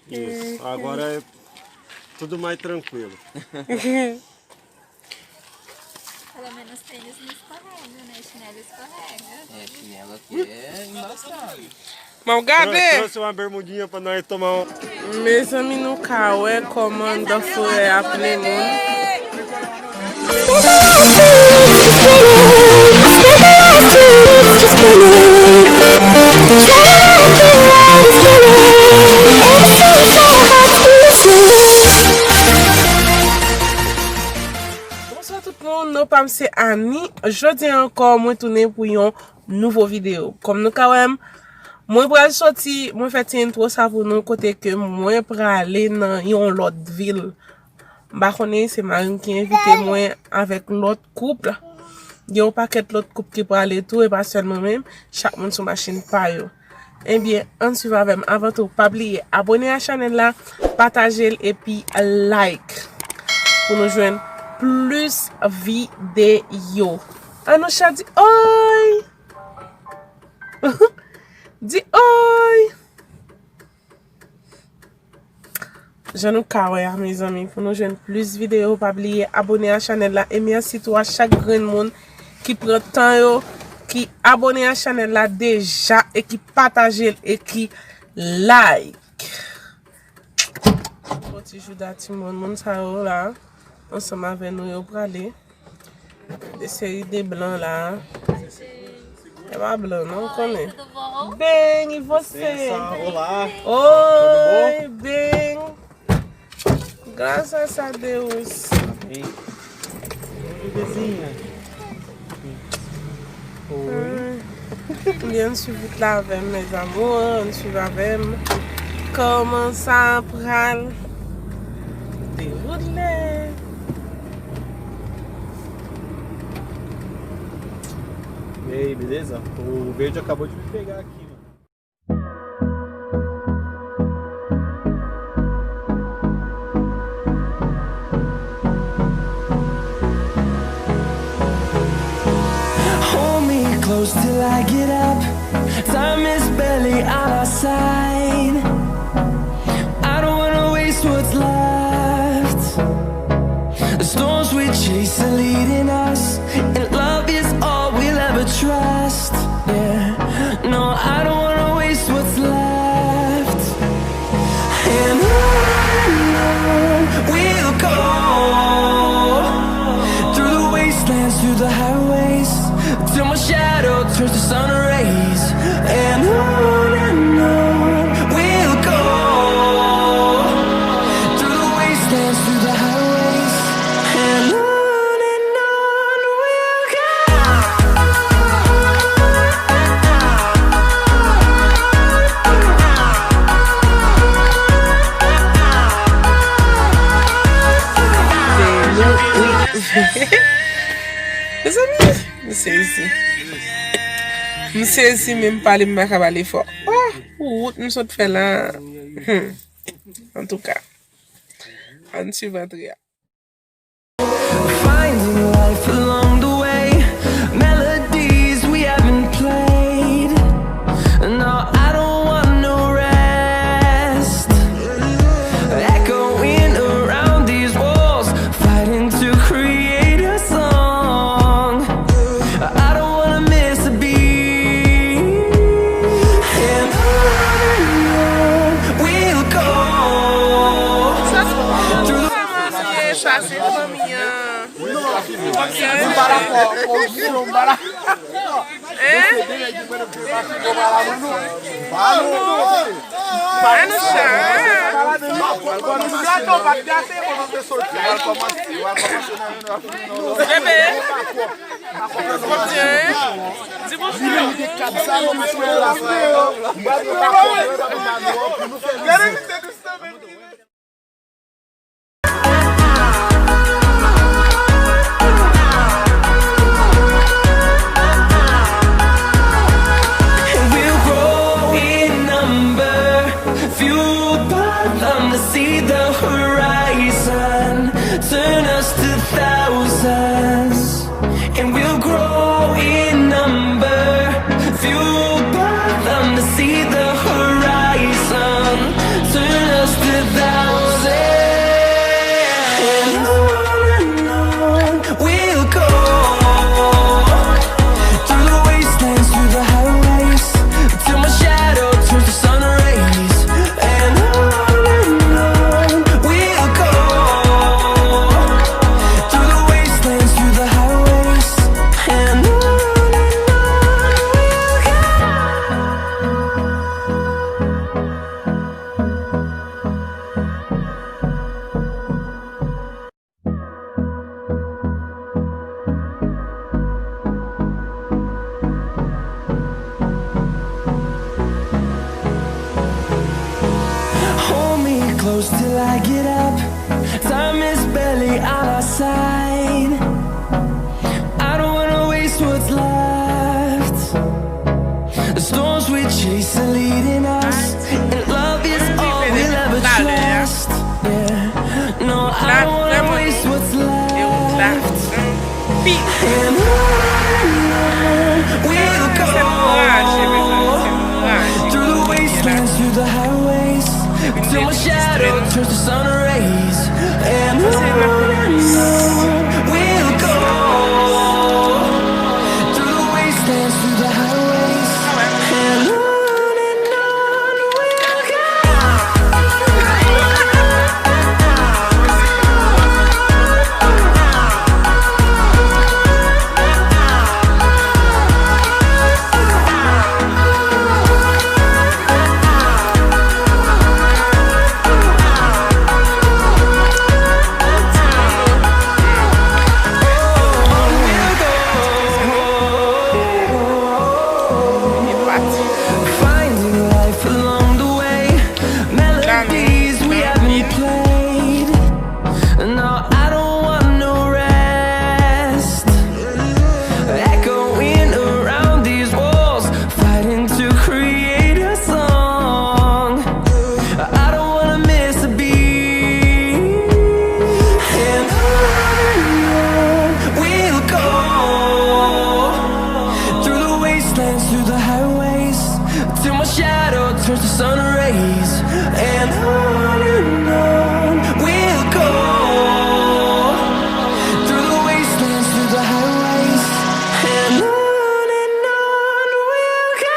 Isso. Agora é tudo mais tranquilo. Pelo menos tênis não escorrega, né? Chinelo escorrega. É, chinelo aqui é embaçado. Mas regardez, Trouxe uma bermudinha pra nós tomar um... mes amis nou ka wè koman da forêt appelé moun. Bonsoir tout le monde, nou pam se Ani. Jodi ankor mwen tourne pou yon nouvo video. Kom nou ka wèm, mwen pral sorti, mwen fè ti intro sa pou nou kote ke mwen pral ale nan yon lot vil. Bakone se Marine ki invite mwen avèk lot couple. Yon paket lot couple ki pral ale tou e pa seulement même, chak moun sou machine pa yo. Eh bien, on suive avec avant tout, pas oublier abonner à la chaîne là, partager et puis like pour nous joindre plus vidéos. Anoucha dit oi. Dis oi. Je nous carre mes amis pour nous joindre plus vidéos, pas oublier abonner à la chaîne là et merci à chaque grand monde qui prend temps yo, qui abonne à la chaîne là déjà et qui partage et qui like. Petit jour d'ati mon ça là ensemble avec nous yo pour aller des séries de blancs là. É pas blanc não connaît. Bem, e você? Olá. Oi, bem. Graças a Deus. Amém. Bebezinha. Bien suivi là avec mes amours, on suit avec comment ça pral dérouler. E aí, beleza? O Verde acabou de me pegar aqui, mano. Close till I get up. Time is barely on our side. I don't wanna waste what's left. The storms we chase are leading us, and love is all we'll ever trust. Yeah, no, I don't wanna waste what's left. And on we'll go, through the wastelands, through the highways, till my shadow turns to sun rays. And on we'll go, through the wastelands, through the highways. And on we'll go. Mes amis, c'est ici. Monsieur ici même pas les macabalés fort. Oh, nous sommes fait là. En tout cas, on suit votre gars. Finding life along the way, melodies we haven't played. No, I don't want no rest. Echoing around these walls, fighting to create a song. I don't wanna miss a beat. And on we'll go. Ça c'est famille. See the horizon turn us to thousands, and we'll grow in number, fueled by them to see the horizon turn us to 1,000. And on we'll go, through the wastelands, through the highways, till my shadow turns to sun rays. And on we'll go, through the wastelands, through the highways. And on hold me close till I get up. Time is barely on our side. I don't wanna waste what's left. The storms we chase are leading us, and love is all we'll ever trust. Yeah, no, I don't wanna waste what's left. And on we'll go, through the wastelands, through the highways, till my shadow turns to sun rays. And on we'll go, through the wastelands, through the highways. And on we'll go. Finding life along the way, melodies we haven't played. No, I don't want no rest. Echoing around these walls, fighting to create a song. I don't wanna miss a beat. And on we'll go, through the wastelands, through the highways, till my shadow turns to sun rays. And on we'll go, through the wastelands, through the highways. And on we'll go.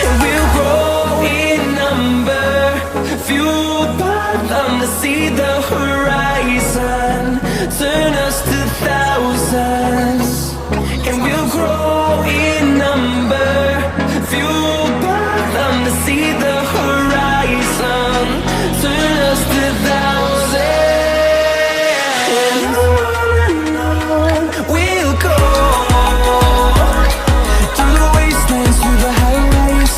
And we'll grow in number, fueled by them to see the horizon, turn us to thousands. And we'll grow in number, fueled by them to see the horizon, turn us to thousands. And on we'll go, through the wastelands, through the highways,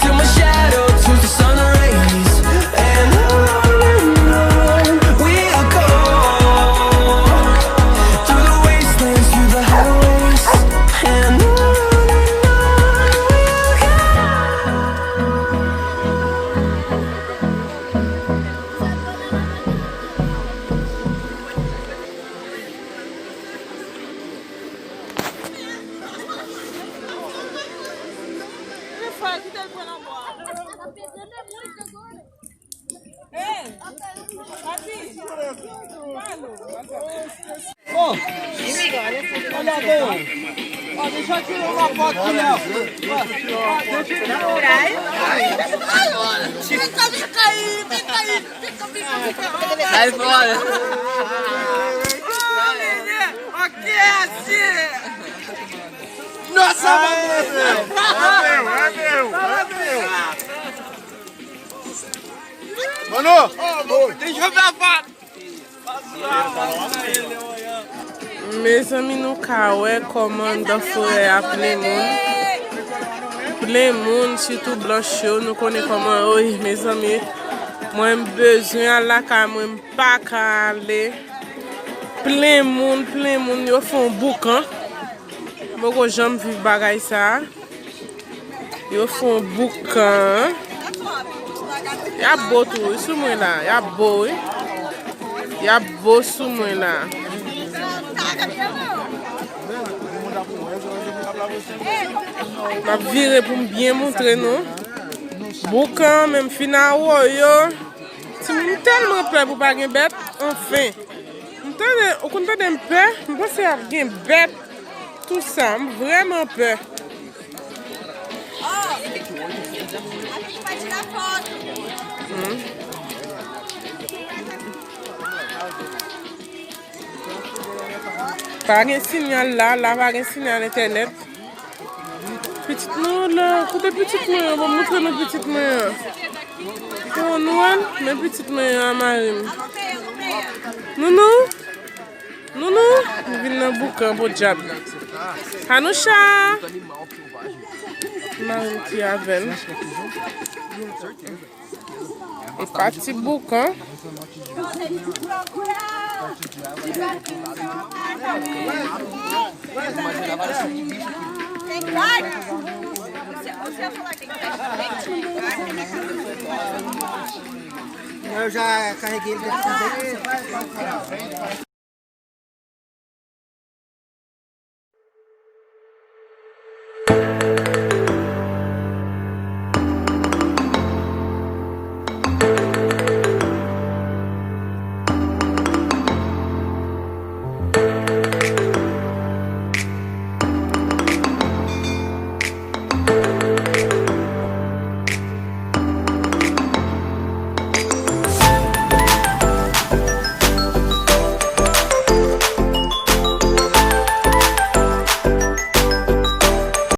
till my shadow turns to sun rays. And on we'll go, through the wastelands, through the highways. And on we'll go. Olha bem. Ó, deixa eu tirar uma foto aqui, ó. Deixa eu tirar uma Sai fora. Nossa, Mano, deixa eu ver a foto. Mes amis nou ka wè koman da forè a ple moun, surtout blanche yo, nou konen koman, oy, mes amis, mwen bezwen la ka mwen pa ka ale, ple moun, yo fon boukan, mwen ko jam viv bagay sa, Yo font boucan. Y'a beau tout sous moi là, y'a beau. Y'a beau sous moi là. Ma viré pour bien montrer nous. Boucan même final yo. Si je tellement peur pour pas gagner bête, enfin. On compte de peur, je pense à gagner bête. Tout ça, vraiment peur. Pas de signal là, pas de signal internet. Petite main là, côté petite main, on va montrer nos petites mains. Oh non, mes petites mains à Marim. Nounou, nounou, nous venons dans le boucan pour job. Hanoucha, Marim qui a veine. Et parti boucan. Eu já carreguei ele dentro do